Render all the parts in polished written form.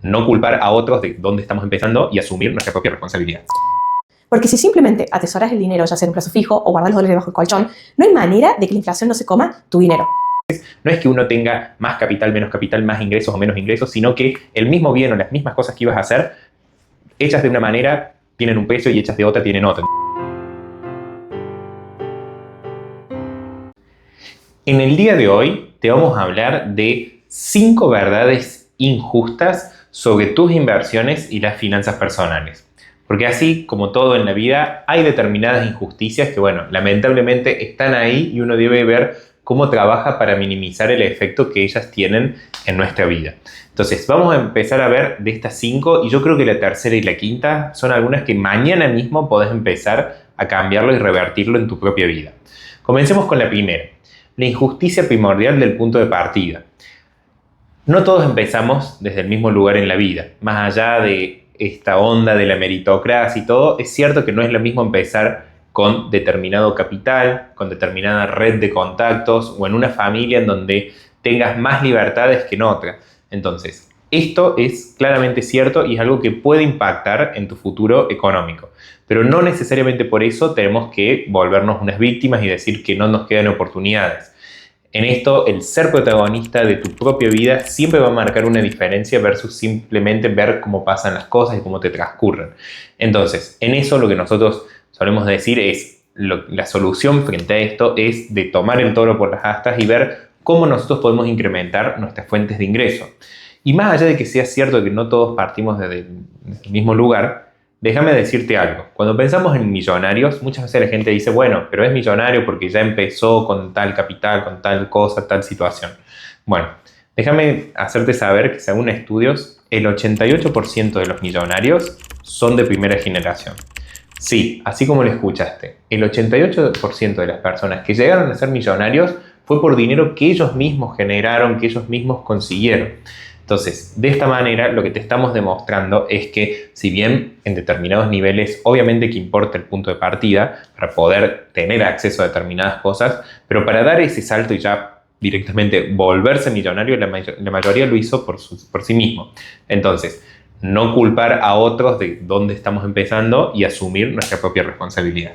no culpar a otros de dónde estamos empezando y asumir nuestra propia responsabilidad. Porque si simplemente atesoras el dinero, ya sea en un plazo fijo o guardar los dólares debajo del colchón, no hay manera de que la inflación no se coma tu dinero. No es que uno tenga más capital, más ingresos o menos ingresos, sino que el mismo bien o las mismas cosas que ibas a hacer, hechas de una manera, tienen un precio y hechas de otra, tienen otro. En el día de hoy te vamos a hablar de 5 verdades injustas sobre tus inversiones y las finanzas personales. Porque así como todo en la vida, hay determinadas injusticias que, bueno, lamentablemente están ahí y uno debe ver cómo trabaja para minimizar el efecto que ellas tienen en nuestra vida. Entonces, vamos a empezar a ver de estas 5 y yo creo que la tercera y la quinta son algunas que mañana mismo podés empezar a cambiarlo y revertirlo en tu propia vida. Comencemos con la primera. La injusticia primordial del punto de partida. No todos empezamos desde el mismo lugar en la vida. Más allá de esta onda de la meritocracia y todo, es cierto que no es lo mismo empezar con determinado capital, con determinada red de contactos o en una familia en donde tengas más libertades que en otra. Entonces, esto es claramente cierto y es algo que puede impactar en tu futuro económico. Pero no necesariamente por eso tenemos que volvernos unas víctimas y decir que no nos quedan oportunidades. En esto, el ser protagonista de tu propia vida siempre va a marcar una diferencia versus simplemente ver cómo pasan las cosas y cómo te transcurren. Entonces, en eso lo que nosotros solemos decir es, la solución frente a esto es de tomar el toro por las astas y ver cómo nosotros podemos incrementar nuestras fuentes de ingreso. Y más allá de que sea cierto que no todos partimos desde el mismo lugar, déjame decirte algo. Cuando pensamos en millonarios, muchas veces la gente dice, bueno, pero es millonario porque ya empezó con tal capital, con tal cosa, tal situación. Bueno, déjame hacerte saber que según estudios, el 88% de los millonarios son de primera generación. Sí, así como lo escuchaste, el 88% de las personas que llegaron a ser millonarios fue por dinero que ellos mismos generaron, que ellos mismos consiguieron. Entonces, de esta manera lo que te estamos demostrando es que si bien en determinados niveles obviamente que importa el punto de partida para poder tener acceso a determinadas cosas, pero para dar ese salto y ya directamente volverse millonario, la mayoría lo hizo por sí mismo. Entonces, no culpar a otros de dónde estamos empezando y asumir nuestra propia responsabilidad.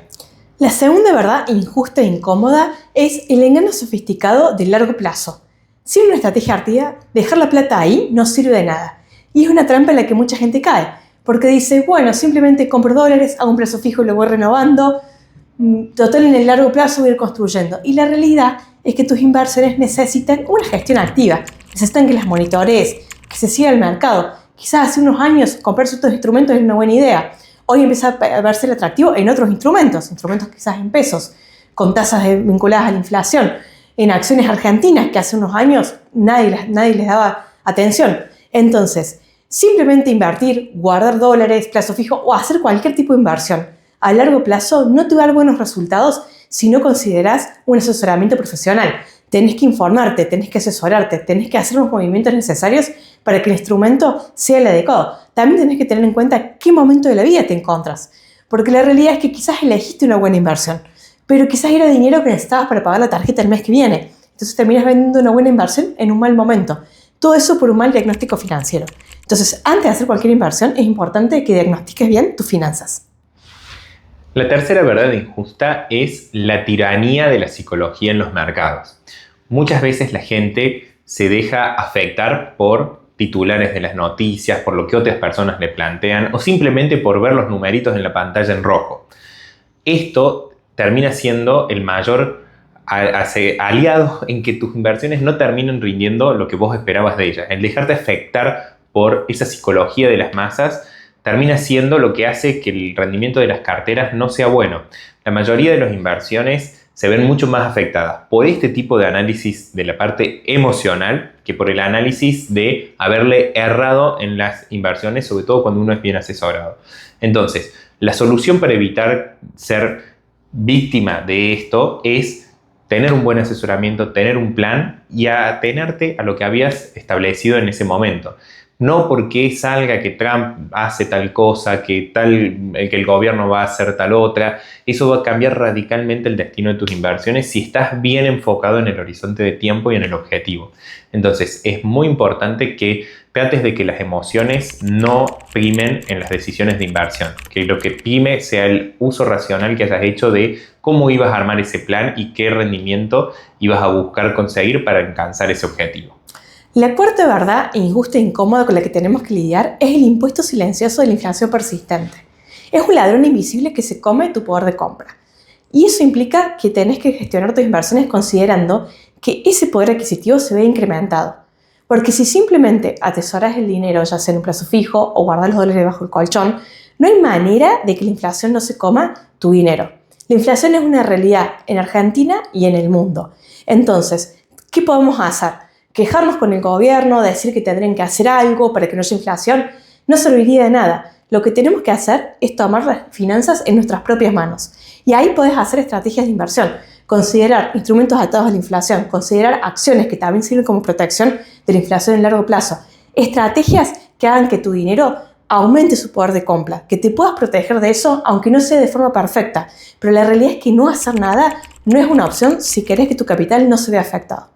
La segunda verdad injusta e incómoda es el engaño sofisticado de largo plazo. Sin una estrategia ardida, dejar la plata ahí no sirve de nada. Y es una trampa en la que mucha gente cae, porque dice, bueno, simplemente compro dólares, hago un plazo fijo y lo voy renovando, total en el largo plazo voy a ir construyendo. Y la realidad es que tus inversiones necesitan una gestión activa, necesitan que las monitorees, que se siga el mercado. Quizás hace unos años comprar ciertos instrumentos es una buena idea. Hoy empieza a verse atractivo en otros instrumentos quizás en pesos, con tasas vinculadas a la inflación, en acciones argentinas que hace unos años nadie les daba atención. Entonces, simplemente invertir, guardar dólares, plazo fijo o hacer cualquier tipo de inversión a largo plazo no te va a dar buenos resultados si no consideras un asesoramiento profesional. Tenés que informarte, tenés que asesorarte, tenés que hacer los movimientos necesarios para que el instrumento sea el adecuado. También tenés que tener en cuenta qué momento de la vida te encuentras, porque la realidad es que quizás elegiste una buena inversión, pero quizás era dinero que necesitabas para pagar la tarjeta el mes que viene. Entonces terminas vendiendo una buena inversión en un mal momento. Todo eso por un mal diagnóstico financiero. Entonces, antes de hacer cualquier inversión, es importante que diagnostiques bien tus finanzas. La tercera verdad injusta es la tiranía de la psicología en los mercados. Muchas veces la gente se deja afectar por titulares de las noticias, por lo que otras personas le plantean o simplemente por ver los numeritos en la pantalla en rojo. Esto termina siendo el mayor aliado en que tus inversiones no terminen rindiendo lo que vos esperabas de ellas. El dejarte afectar por esa psicología de las masas termina siendo lo que hace que el rendimiento de las carteras no sea bueno. La mayoría de las inversiones se ven mucho más afectadas por este tipo de análisis de la parte emocional que por el análisis de haberle errado en las inversiones, sobre todo cuando uno es bien asesorado. Entonces, la solución para evitar ser víctima de esto es tener un buen asesoramiento, tener un plan y atenerte a lo que habías establecido en ese momento. No porque salga que Trump hace tal cosa, que el gobierno va a hacer tal otra. Eso va a cambiar radicalmente el destino de tus inversiones si estás bien enfocado en el horizonte de tiempo y en el objetivo. Entonces, es muy importante que trates de que las emociones no primen en las decisiones de inversión, que lo que prime sea el uso racional que hayas hecho de cómo ibas a armar ese plan y qué rendimiento ibas a buscar conseguir para alcanzar ese objetivo. La cuarta verdad injusta e incómoda con la que tenemos que lidiar es el impuesto silencioso de la inflación persistente. Es un ladrón invisible que se come tu poder de compra. Y eso implica que tenés que gestionar tus inversiones considerando que ese poder adquisitivo se ve incrementado. Porque si simplemente atesoras el dinero, ya sea en un plazo fijo o guardas los dólares bajo el colchón, no hay manera de que la inflación no se coma tu dinero. La inflación es una realidad en Argentina y en el mundo. Entonces, ¿qué podemos hacer? Quejarnos con el gobierno, decir que tendrían que hacer algo para que no haya inflación, no serviría de nada. Lo que tenemos que hacer es tomar las finanzas en nuestras propias manos. Y ahí podés hacer estrategias de inversión, considerar instrumentos atados a la inflación, considerar acciones que también sirven como protección de la inflación en largo plazo. Estrategias que hagan que tu dinero aumente su poder de compra, que te puedas proteger de eso, aunque no sea de forma perfecta. Pero la realidad es que no hacer nada no es una opción si querés que tu capital no se vea afectado.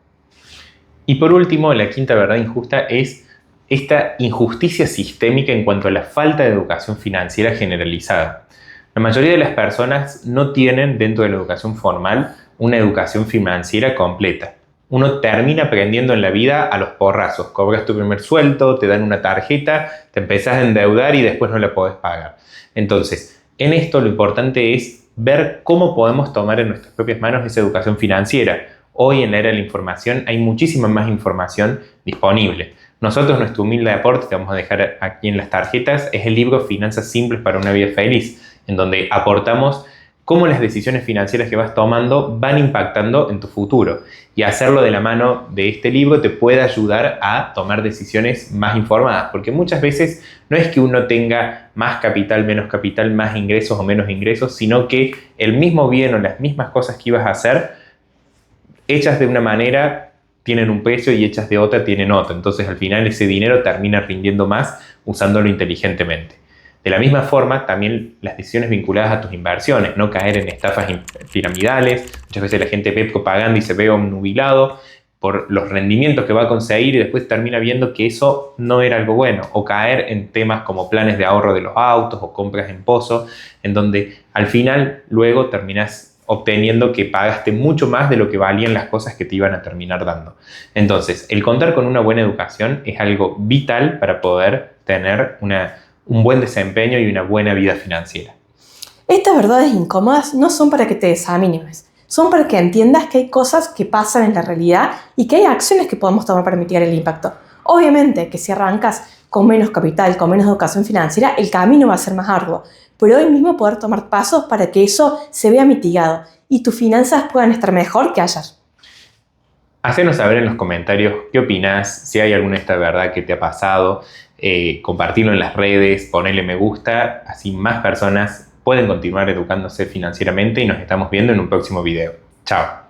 Y por último, la quinta verdad injusta es esta injusticia sistémica en cuanto a la falta de educación financiera generalizada. La mayoría de las personas no tienen dentro de la educación formal una educación financiera completa. Uno termina aprendiendo en la vida a los porrazos. Cobras tu primer sueldo, te dan una tarjeta, te empezás a endeudar y después no la podés pagar. Entonces, en esto lo importante es ver cómo podemos tomar en nuestras propias manos esa educación financiera. Hoy en la era de la información hay muchísima más información disponible. Nosotros, nuestro humilde aporte, que vamos a dejar aquí en las tarjetas, es el libro Finanzas Simples para una Vida Feliz, en donde aportamos cómo las decisiones financieras que vas tomando van impactando en tu futuro. Y hacerlo de la mano de este libro te puede ayudar a tomar decisiones más informadas, porque muchas veces no es que uno tenga más capital, más ingresos o menos ingresos, sino que el mismo bien o las mismas cosas que ibas a hacer, hechas de una manera tienen un precio y hechas de otra tienen otro. Entonces al final ese dinero termina rindiendo más usándolo inteligentemente. De la misma forma, también las decisiones vinculadas a tus inversiones, no caer en estafas piramidales. Muchas veces la gente ve propaganda y se ve obnubilado por los rendimientos que va a conseguir y después termina viendo que eso no era algo bueno. O caer en temas como planes de ahorro de los autos o compras en pozo, en donde al final luego terminas obteniendo que pagaste mucho más de lo que valían las cosas que te iban a terminar dando. Entonces, el contar con una buena educación es algo vital para poder tener un buen desempeño y una buena vida financiera. Estas verdades incómodas no son para que te desanimes, son para que entiendas que hay cosas que pasan en la realidad y que hay acciones que podemos tomar para mitigar el impacto. Obviamente que si arrancas con menos capital, con menos educación financiera, el camino va a ser más arduo, pero hoy mismo poder tomar pasos para que eso se vea mitigado y tus finanzas puedan estar mejor que ayer. Hacenos saber en los comentarios qué opinas, si hay alguna esta verdad que te ha pasado, compartirlo en las redes, ponerle me gusta, así más personas pueden continuar educándose financieramente y nos estamos viendo en un próximo video. Chao.